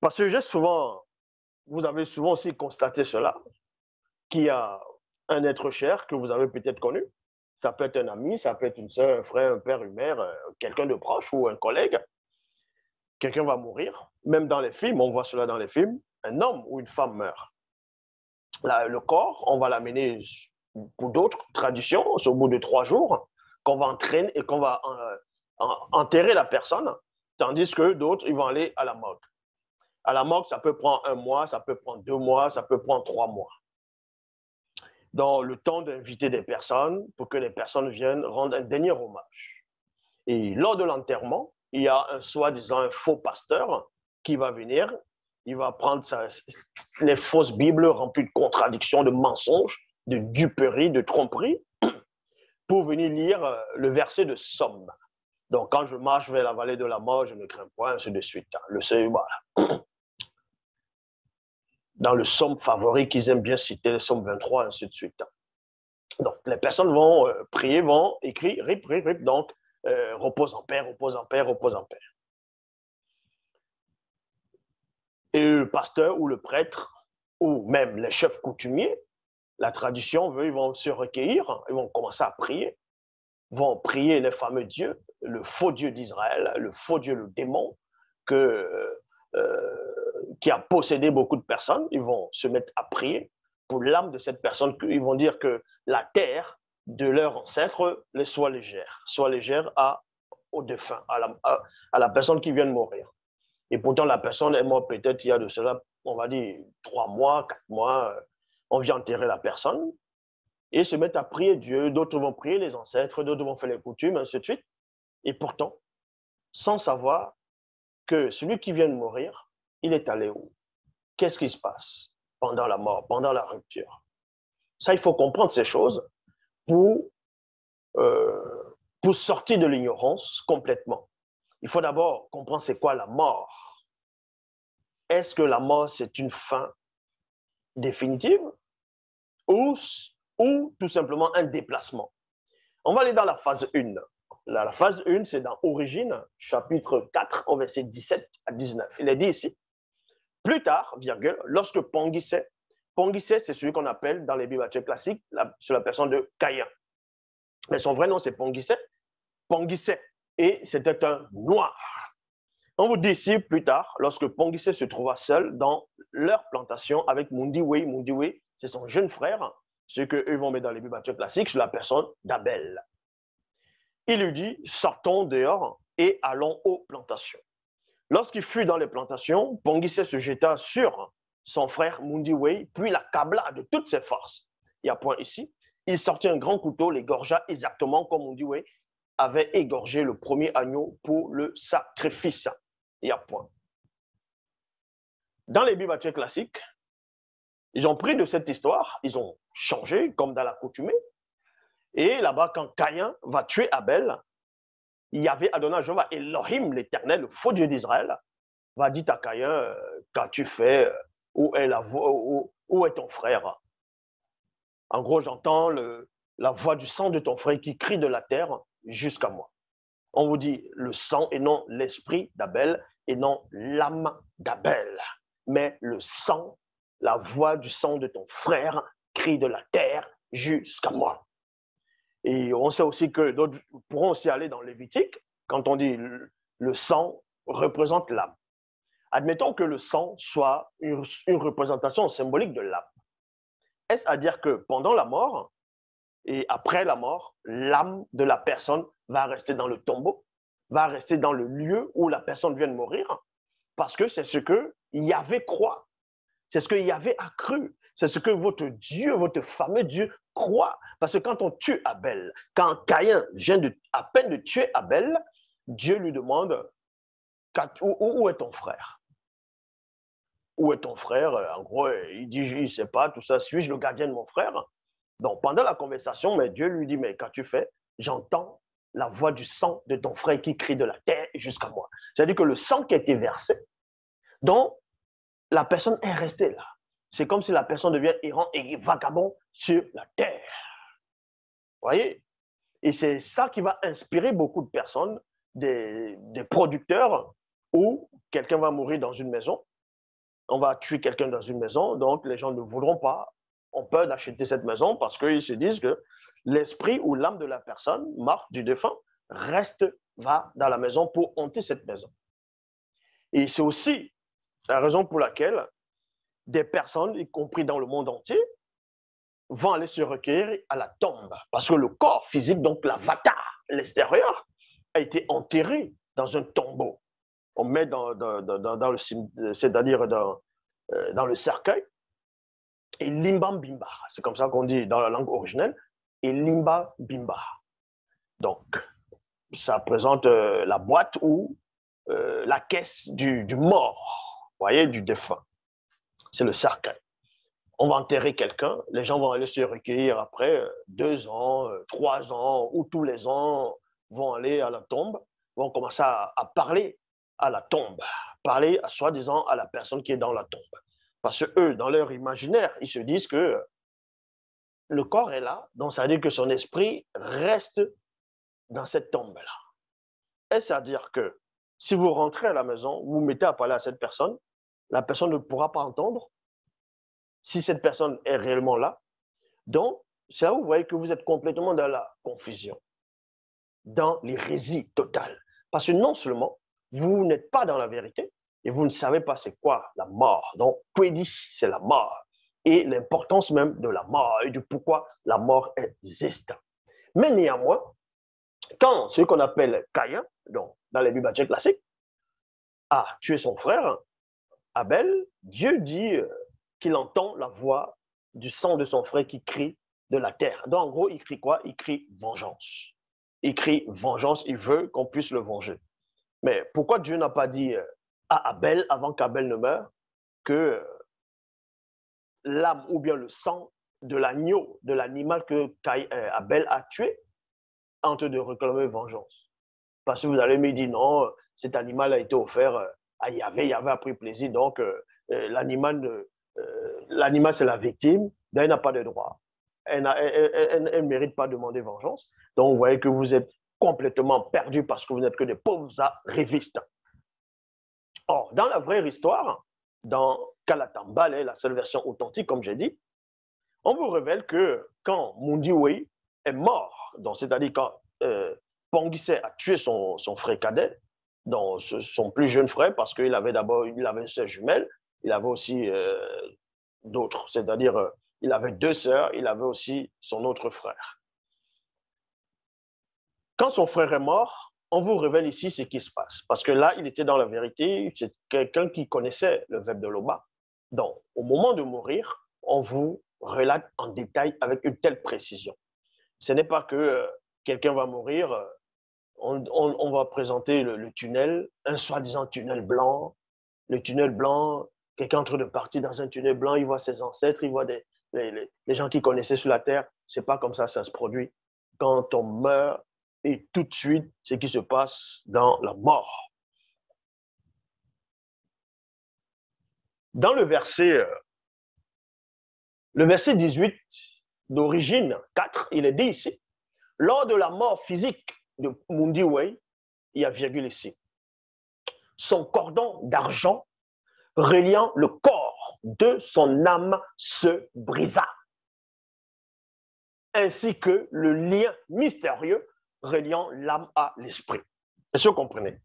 Parce que vous avez souvent aussi constaté cela, qu'il y a un être cher que vous avez peut-être connu. Ça peut être un ami, ça peut être une soeur, un frère, un père, une mère, quelqu'un de proche ou un collègue. Quelqu'un va mourir. Même dans les films, on voit cela dans les films, un homme ou une femme meurt. Là, le corps, on va l'amener pour d'autres traditions, c'est au bout de 3 jours qu'on va entraîner et qu'on va enterrer la personne, tandis que d'autres, ils vont aller à la morgue. À la morgue, ça peut prendre 1 mois, ça peut prendre 2 mois, ça peut prendre 3 mois. Dans le temps d'inviter des personnes pour que les personnes viennent rendre un dernier hommage. Et lors de l'enterrement, il y a un soi-disant un faux pasteur qui va venir, il va prendre les fausses Bibles remplies de contradictions, de mensonges, de duperies, de tromperies, pour venir lire le verset de Somme. Donc, quand je marche vers la vallée de la mort, je ne crains point, ainsi de suite. Le Seigneur, voilà. Dans le Somme favori qu'ils aiment bien citer, le Somme 23, ainsi de suite. Donc, les personnes vont prier, vont écrire, rip, rip, rip, donc, repose en paix, repose en paix, repose en paix. Et le pasteur ou le prêtre, ou même les chefs coutumiers, la tradition veut, ils vont se recueillir, ils vont commencer à prier, vont prier les fameux dieux, le faux Dieu d'Israël, le faux Dieu, le démon, qui a possédé beaucoup de personnes. Ils vont se mettre à prier pour l'âme de cette personne. Ils vont dire que la terre de leur ancêtre les soit légère au défunt, à la personne qui vient de mourir. Et pourtant, la personne est morte peut-être il y a de cela, on va dire, 3 mois, 4 mois. On vient enterrer la personne et se mettre à prier Dieu. D'autres vont prier les ancêtres, d'autres vont faire les coutumes, ainsi de suite. Et pourtant, sans savoir que celui qui vient de mourir, il est allé où? Qu'est-ce qui se passe pendant la mort, pendant la rupture? Ça, il faut comprendre ces choses pour sortir de l'ignorance complètement. Il faut d'abord comprendre c'est quoi la mort. Est-ce que la mort, c'est une fin définitive ou tout simplement un déplacement? On va aller dans la phase 1. La phase 1, c'est dans Origine, chapitre 4, au verset 17 à 19. Il est dit ici, plus tard, virgule, lorsque Pongisset, c'est celui qu'on appelle dans les Bibles classiques, c'est la personne de Caïn. Mais son vrai nom, c'est Pongisset. Et c'était un noir. On vous dit ici, plus tard, lorsque Pongisset se trouva seul dans leur plantation avec Mundiwe. Mundiwe, c'est son jeune frère, ce qu'eux vont mettre dans les Bibles classiques, c'est la personne d'Abel. Il lui dit, sortons dehors et allons aux plantations. Lorsqu'il fut dans les plantations, Pongisset se jeta sur son frère Mundiwe, puis l'accabla de toutes ses forces. Il y a point ici. Il sortit un grand couteau, l'égorgea exactement comme Mundiwe avait égorgé le premier agneau pour le sacrifice. Il y a point. Dans les Bibles classiques, ils ont pris de cette histoire, ils ont changé, comme dans la coutume. Et là-bas, quand Caïn va tuer Abel, il y avait Adonai Jéhovah, Elohim, l'Éternel, le faux Dieu d'Israël, va dire à Caïn, qu'as-tu fait? Où est ton frère? En gros, j'entends la voix du sang de ton frère qui crie de la terre jusqu'à moi. On vous dit le sang et non l'esprit d'Abel et non l'âme d'Abel, mais le sang, la voix du sang de ton frère crie de la terre jusqu'à moi. Et on sait aussi que d'autres pourront aussi aller dans Lévitique, quand on dit le sang représente l'âme. Admettons que le sang soit une représentation symbolique de l'âme. Est-ce à dire que pendant la mort et après la mort, l'âme de la personne va rester dans le tombeau, va rester dans le lieu où la personne vient de mourir, parce que c'est ce que Yahvé croit, c'est ce que Yahvé a cru, c'est ce que votre Dieu, votre fameux Dieu croit. Parce que quand on tue Abel, quand Caïn vient à peine de tuer Abel, Dieu lui demande où est ton frère? Où est ton frère? En gros, il dit, il ne sait pas, tout ça, suis-je le gardien de mon frère? Donc, pendant la conversation, mais Dieu lui dit, mais qu'as-tu fait? J'entends la voix du sang de ton frère qui crie de la terre jusqu'à moi. C'est-à-dire que le sang qui a été versé, donc la personne est restée là. C'est comme si la personne devient errant et vagabond sur la terre. Vous voyez? Et c'est ça qui va inspirer beaucoup de personnes, des producteurs, où quelqu'un va mourir dans une maison. on va tuer quelqu'un dans une maison, donc les gens ne voudront pas, ont peur d'acheter cette maison parce qu'ils se disent que l'esprit ou l'âme de la personne morte, du défunt, va dans la maison pour hanter cette maison. Et c'est aussi la raison pour laquelle des personnes, y compris dans le monde entier, vont aller se recueillir à la tombe. Parce que le corps physique, donc l'avatar, l'extérieur, a été enterré dans un tombeau. On met dans le, c'est-à-dire dans le cercueil, et limba bimba, c'est comme ça qu'on dit dans la langue originelle, et limba bimba. Donc, ça présente la boîte ou la caisse du mort, vous voyez, du défunt. C'est le cercueil. On va enterrer quelqu'un, les gens vont aller se recueillir après 2 ans, 3 ans, ou tous les ans, vont aller à la tombe, vont commencer à parler à la tombe, parler soi-disant à la personne qui est dans la tombe. Parce que eux, dans leur imaginaire, ils se disent que le corps est là, donc ça veut dire que son esprit reste dans cette tombe-là. Est-ce à dire que si vous rentrez à la maison, vous vous mettez à parler à cette personne, la personne ne pourra pas entendre si cette personne est réellement là. Donc, c'est là où vous voyez que vous êtes complètement dans la confusion, dans l'hérésie totale. Parce que non seulement vous n'êtes pas dans la vérité et vous ne savez pas c'est quoi la mort. Donc, Kwedi, c'est la mort et l'importance même de la mort et du pourquoi la mort existe. Mais néanmoins, quand ce qu'on appelle Caïn, donc dans les Bibles classiques, a tué son frère, Abel, Dieu dit qu'il entend la voix du sang de son frère qui crie de la terre. Donc, en gros, il crie quoi? Il crie vengeance. Il crie vengeance, il veut qu'on puisse le venger. Mais pourquoi Dieu n'a pas dit à Abel, avant qu'Abel ne meure, que l'âme ou bien le sang de l'agneau, de l'animal que Abel a tué, en train de réclamer vengeance? Parce que vous allez me dire, non, cet animal a été offert à Yahvé, Yahvé a pris plaisir, donc l'animal, c'est la victime, elle n'a pas de droit. Elle ne mérite pas de demander vengeance. Donc, vous voyez que vous êtes complètement perdu parce que vous n'êtes que des pauvres arrivistes. Or, dans la vraie histoire, dans Kalatambale, la seule version authentique, comme j'ai dit, on vous révèle que quand Mundiwei est mort, c'est-à-dire quand Pangissé a tué son frère cadet, donc son plus jeune frère, parce qu'il avait d'abord une sœur jumelle, il avait aussi d'autres, c'est-à-dire il avait 2 sœurs, il avait aussi son autre frère. Quand son frère est mort, on vous révèle ici ce qui se passe. Parce que là, il était dans la vérité, c'est quelqu'un qui connaissait le verbe de Loba. Donc, au moment de mourir, on vous relate en détail avec une telle précision. Ce n'est pas que quelqu'un va mourir, on va présenter le tunnel, un soi-disant tunnel blanc. Le tunnel blanc, quelqu'un est en train de partir dans un tunnel blanc, il voit ses ancêtres, il voit les gens qu'il connaissait sur la terre. Ce n'est pas comme ça se produit. Quand on meurt, et tout de suite, ce qui se passe dans la mort. Dans le verset 18 d'origine 4, il est dit ici, lors de la mort physique de Mundiwei, il y a virgule ici, son cordon d'argent reliant le corps de son âme se brisa, ainsi que le lien mystérieux reliant l'âme à l'esprit. Est-ce que vous comprenez?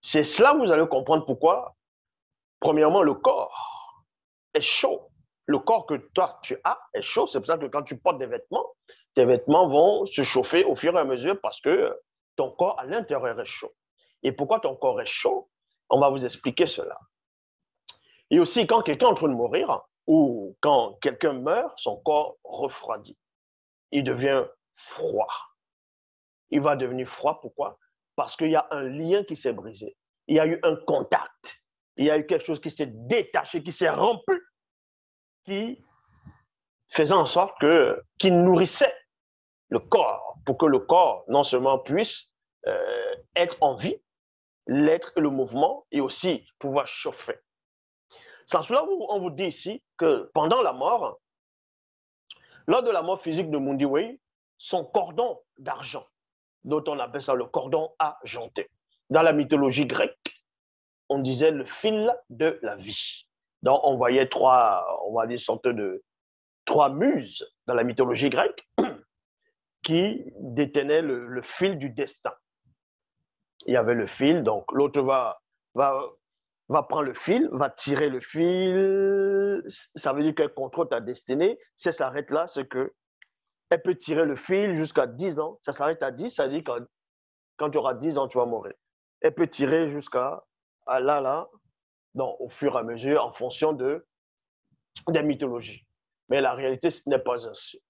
C'est cela que vous allez comprendre pourquoi, premièrement, le corps est chaud. Le corps que toi, tu as est chaud. C'est pour ça que quand tu portes des vêtements, tes vêtements vont se chauffer au fur et à mesure parce que ton corps à l'intérieur est chaud. Et pourquoi ton corps est chaud? On va vous expliquer cela. Et aussi, quand quelqu'un est en train de mourir ou quand quelqu'un meurt, son corps refroidit. Il devient froid. Il va devenir froid, pourquoi? Parce qu'il y a un lien qui s'est brisé. Il y a eu un contact. Il y a eu quelque chose qui s'est détaché, qui s'est rompu, qui faisait en sorte qu'il nourrissait le corps, pour que le corps non seulement puisse être en vie, l'être et le mouvement, et aussi pouvoir chauffer. Sans cela, on vous dit ici que pendant la mort, lors de la mort physique de Mundiwei, son cordon d'argent, dont on appelle ça le cordon argenté. Dans la mythologie grecque, on disait le fil de la vie. Donc, on voyait on va dire, sorte de trois muses dans la mythologie grecque qui détenaient le fil du destin. Il y avait le fil, donc l'autre va prendre le fil, va tirer le fil. Ça veut dire qu'elle contrôle ta destinée. Si elle s'arrête là, c'est que elle peut tirer le fil jusqu'à 10 ans. Ça s'arrête à 10, ça dit que quand tu auras 10 ans, tu vas mourir. Elle peut tirer jusqu'à là, donc au fur et à mesure, en fonction des mythologies. Mais la réalité, ce n'est pas ainsi.